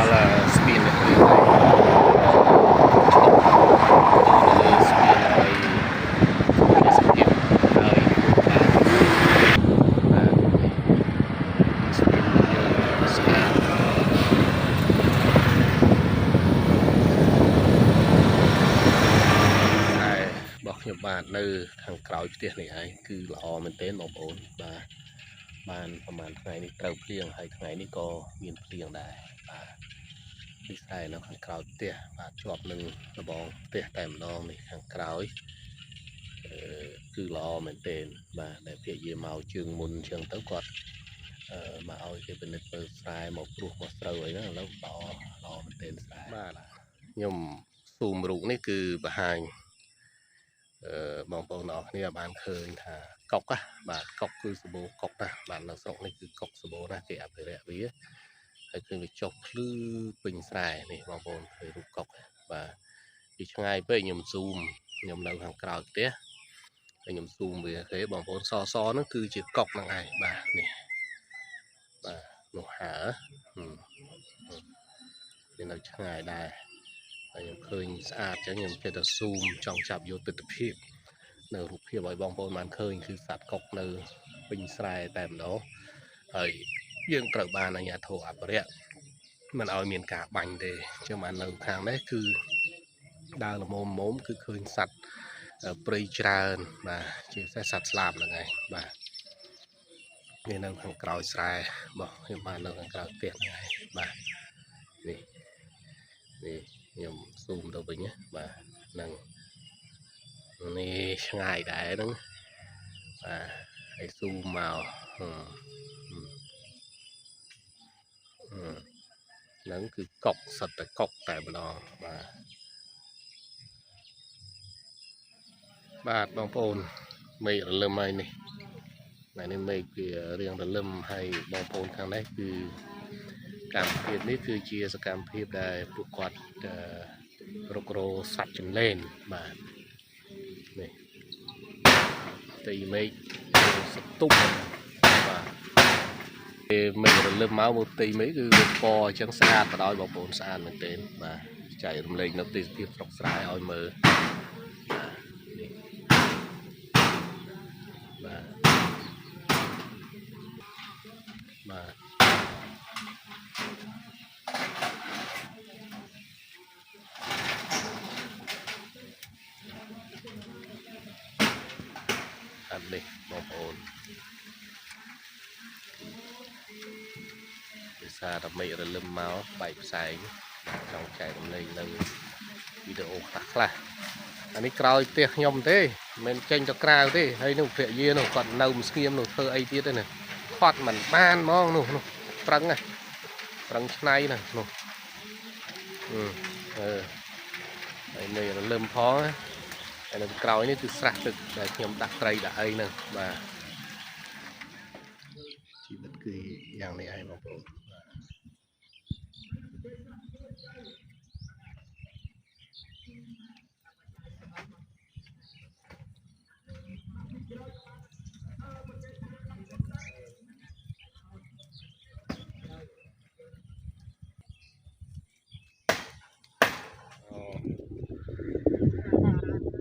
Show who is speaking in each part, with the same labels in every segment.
Speaker 1: là spin này spin này cái sự kiện đời spin như scan này bọc nhập bạn nơi thằng cào tiền này ấy cứ lò mình tên bọc ổn và bànประมาณថ្ងៃនេះត្រូវភ្លៀងហើយថ្ងៃនេះក៏មានភ្លៀងដែរបាទពីខ្សែនៅខាងក្រោយផ្ទះបាទជាប់នឹងរបងផ្ទះតែម្ដងនេះខាងក្រោយគឺល្អមែនទែនបាទដែលភាគយាមកជើងមុនចឹងទៅគាត់មកឲ្យគេពិនិត្យមើលខ្សែមកព្រោះមកស្រូវអីហ្នឹងឥឡូវល្អមែនទែនខ្សែបាទខ្ញុំស៊ូមរូបនេះគឺបង្ហាញបងប្អូនអរគ្នាបានឃើញថាកុកបាទកុកគឺសម្បូរកុកណាបាទនៅស្រុកនេះគឺកុកសម្បូរណាគេអភិរក្សវាហើយគឺវាចុះភ្លឺពេញស្រែនេះបងប្អូនឃើញរូបកុកបាទពីឆ្ងាយពេកខ្ញុំស៊ូមខ្ញុំនៅខាងក្រោយផ្ទះហើយខ្ញុំស៊ូមវាគេបងប្អូនសហ្នឹងគឺជាកុកហ្នឹងឯងបាទនេះបាទនោះហើវានៅឆ្ងាយដែរហើយខ្ញុំឃើញស្អាតចឹងខ្ញុំចេះតែស៊ូមចង់ចាប់យកទិដ្ឋភាពនៅរូបភាពឲ្យបងប្អូនបានឃើញគឺសត្វកុកនៅពេញស្រែតែម្ដងហើយយើងត្រូវបានអាជ្ញាធរអភិរក្សមិនឲ្យមានការបាញ់ទេចឹងបាននៅខាងនេះគឺដើរល្មមគឺឃើញសត្វព្រៃច្រើនបាទជាពិសេសសត្វស្លាបហ្នឹងឯងបាទវានៅខាងក្រោយស្រែបងខ្ញុំបាននៅខាងក្រោយផ្ទះហ្នឹងឯងបាទនេះខ្ញុំស៊ូមទៅវិញណាបាទហ្នឹងនេះឆ្ងាយដែរហ្នឹងបាទហើយស៊ូមមកហ្នឹងគឺកុកសិតតែកុកតែម្ដងបាទបងប្អូនមេឃរលឹមហើយនេះថ្ងៃនេះមេឃវារៀងរលឹមហើយបងប្អូនខាងនេះគឺកម្មវិធីនេះគឺជាសកម្មភាពដែលពួកគាត់រុករកសត្វចម្លែនបាទនេះទីមេឃសតុបបាទមេឃរលឹមមកមើលទីមេឃគឺវាពណ៌អញ្ចឹងស្អាតបណ្ដោយបងប្អូនស្អាតមែនទែនបាទចែករំលែកនៅទេសភាពស្រុកស្រែឲ្យមើលនេះបាទអត់នេះបងប្អូនវាសារតែមេឃរលឹមមកបែកផ្សែងចង់ចែករំលែកនៅវីដេអូខ្លះអានេះក្រោយផ្ទះខ្ញុំទេមិនចេញទៅក្រៅទេហើយនោះភរិយានោះគាត់នៅមួយស្ងៀមនោះធ្វើអីទៀតទេណាគាត់មិនបានហ្មងនោះប្រឹងឆ្នៃណានោះហើយមេឃរលឹមផងហើយនៅក្រោយនេះគឺស្រះទឹកដែលខ្ញុំដាក់ត្រីដាក់អីហ្នឹងបាទជីវិតគឺយ៉ាងនេះឯងបងប្អូន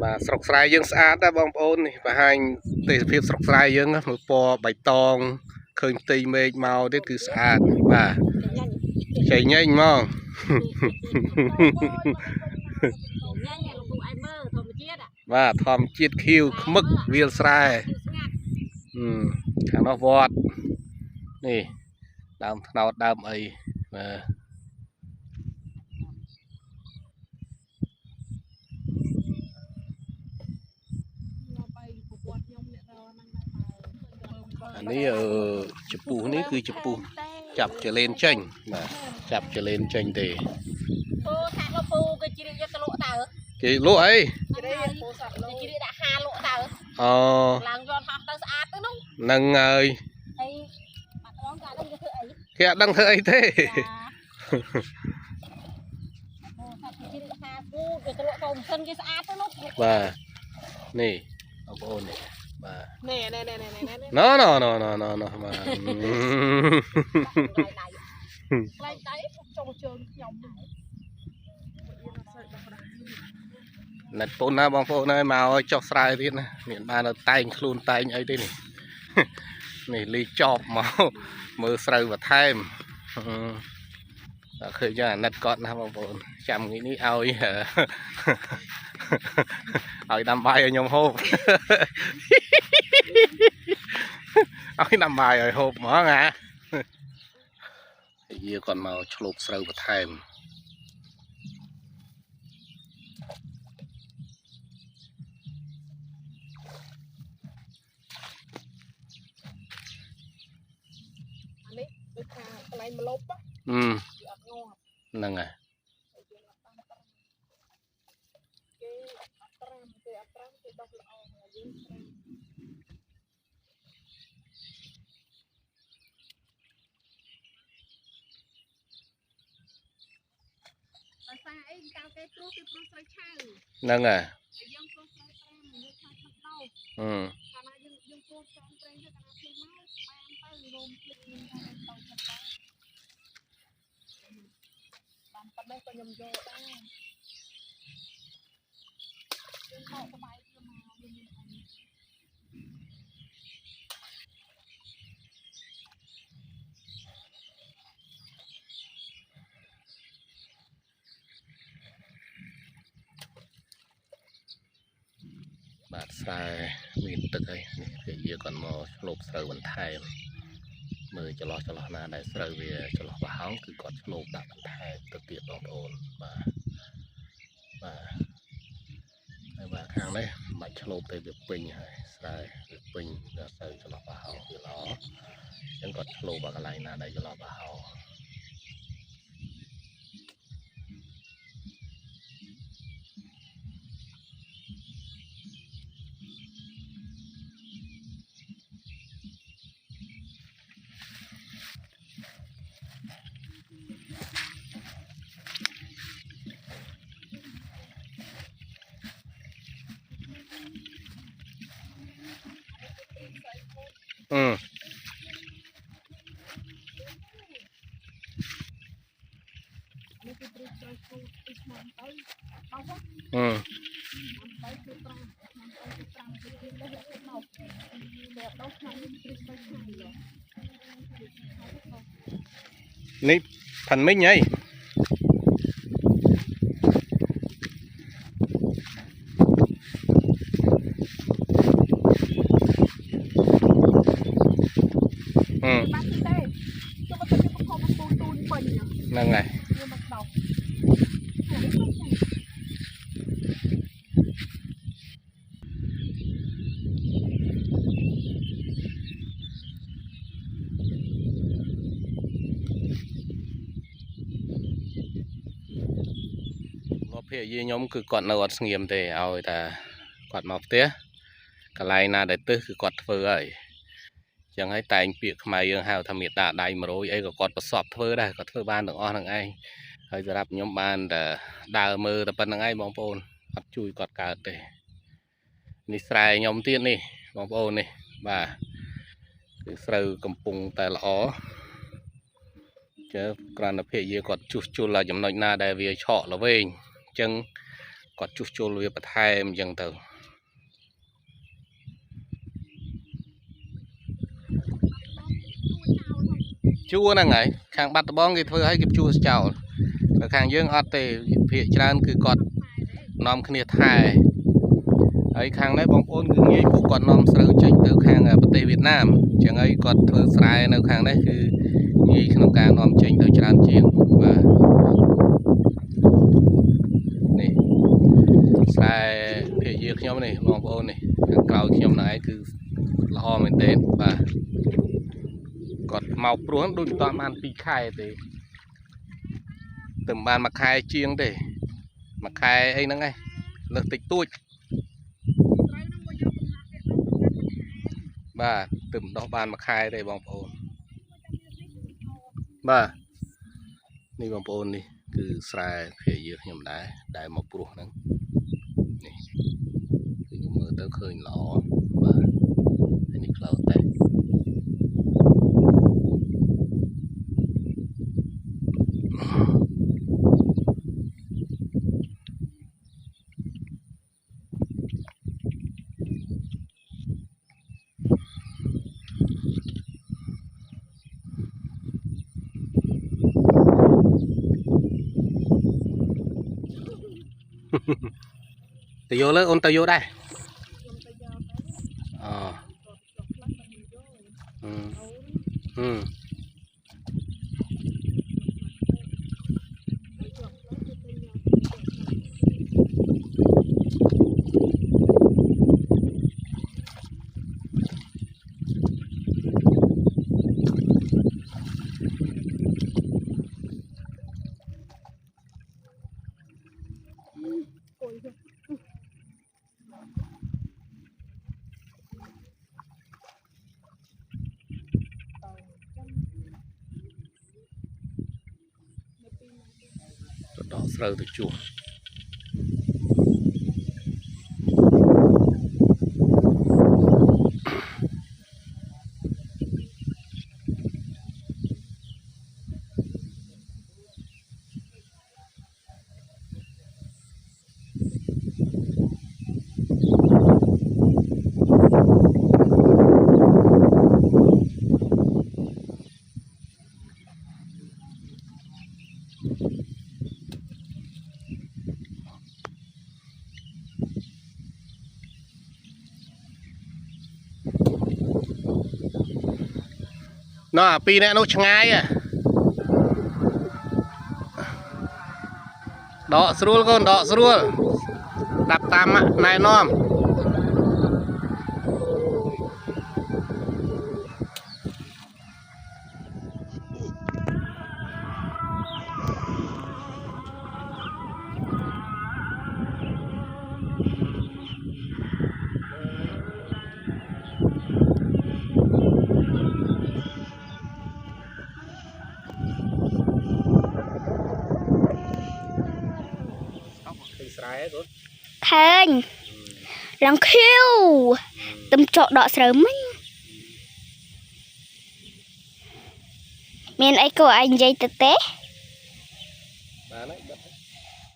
Speaker 1: បាទស្រុកស្រែយើងស្អាតដែរបងប្អូននេះបង្ហាញទេសភាពស្រុកស្រែយើងមើលពណ៌បៃតងឃើញផ្ទៃមេឃមកទៀតគឺស្អាតបាទចៃញែងហ្មងបាទធម្មជាតិខៀវខ្មឹកវាលស្រែខាងនោះវត្តនេះដើមត្នោតដើមអីបាទអានេះចំពោះនេះគឺចំពោះចាប់ចលែនចេញបាទចាប់ចលែនចេញទេអូថាលោកពូគេជ្រៀកយកទៅលក់តើគេលក់អីជ្រៀកពូសក់លក់ជ្រៀកដាក់ហាលក់តើអូឡើងយន់ហោះទៅស្អាតទៅនោះហ្នឹងហើយហើយបាត់បងកាលនេះគេធ្វើអីគេអត់ដឹងធ្វើអីទេអូថាជ្រៀកហាពូគេទៅលក់ទៅមិនសិនគេស្អាតទៅនោះបាទនេះបងប្អូននេះបាទណែណ៎បាទ
Speaker 2: lại đấy trồng trường nhộng
Speaker 1: nè phun na bong phun ơi màu cho sai thế nè miền ba nó tay luôn tay ấy thế này này ly chọp màu mưa sầu và thêm khơi cho nét con na bong phun chăm nghĩ ní ao ấy hả ao đâm bài ở nhom hộp ao đâm bài ở hộp mở ngã giờ còn màu chụp sầu và thêm
Speaker 2: lại mà lốp á
Speaker 1: nâng à nâng à bát sai miền tây ấy thì giờ còn mò lốp sờ vẫn thay mời cho lo na đại sờ về cho lo báoคือcòn lốp đã vẫn thay tự tiện đòn ồn và hàng đấy mà cho lốp tới việc pin hay sai việc pin là sờ cho lo báo thì nóยังcòn lốp vào cái này na đại cho lo báoนี่พันไม่ไงนั่งไงเพย์ยี่ยมคือกอดนวดเงียมเตะเอาแต่กอดหมอกเตี้ยกะไลนาได้ตื้อคือกอดเฟือยังให้แต่งเปียกมายังหาวทำเมียตาได้มาโรยไอ้ก็กอดประสอบเฟือได้กอดเฟือบ้านถึงอ้อถึงไอ้ให้จะรับยมบ้านแต่ดาวมือแต่เป็นยังไงบองโปนกอดจุยกอดกาเตะนี่ใส่ยมเตี้ยนี่บองโปนนี่บ่าคือใส่กำปุงแต่ละอ้อเจอกรานเพย์ยี่กอดจุละจำนวนนาได้เวียเฉาะละเวงจังกอดจุลเวียประทายมันยังเติมชัวนั่งไงข้างบัดบ้องกี่เพื่อให้กิบชัวเจ้าแต่ข้างยื่งอดเตะเพียจานคือกอดน้อมขึ้นไทยไอ้ข้างได้บองโอนคือเงี้ยผู้กอดน้อมเสือจังเติมข้างประเทศเวียดนามจังไอ้กอดเพื่อสายในข้างได้คือยี่ขนมการน้อมจังเติมจานเจียงว่าใส่เพียเยอะขยมนี่มองโอนนี่เกลาขยมไหนคือละอมันเต้นว่ากดเมาปรุงดูตอนมันปีไข่เตะตึมบานมาไข่เชียงเตะมาไข่ไอ้นั่งไงเลิกติดตุ้ยบ้าตึมดอกบานมาไข่เตะบองโอนบ้านี่บองโอนนี่คือใส่เพียเยอะขยมได้มาปรุงนั่งนี่คือมือเต้าเคยหล่อว่าอันนี้เราแต่ ទៅយកលើអូនទៅយកដែរ
Speaker 2: ខ្ញុំទៅយកទៅ
Speaker 1: អូ
Speaker 2: អូន
Speaker 1: ទៅដកស្រូវទៅជួសណ៎ពីរនាក់នោះឆ្ងាយដកស្រួលកូនដកស្រួលដាប់តាមណែនាំស្រែកូន
Speaker 3: ឃើញឡងខៀវទំចកដកស្រូវមិញមានអីក៏ឯងនិយាយទៅទេ
Speaker 1: បានហើយបិទ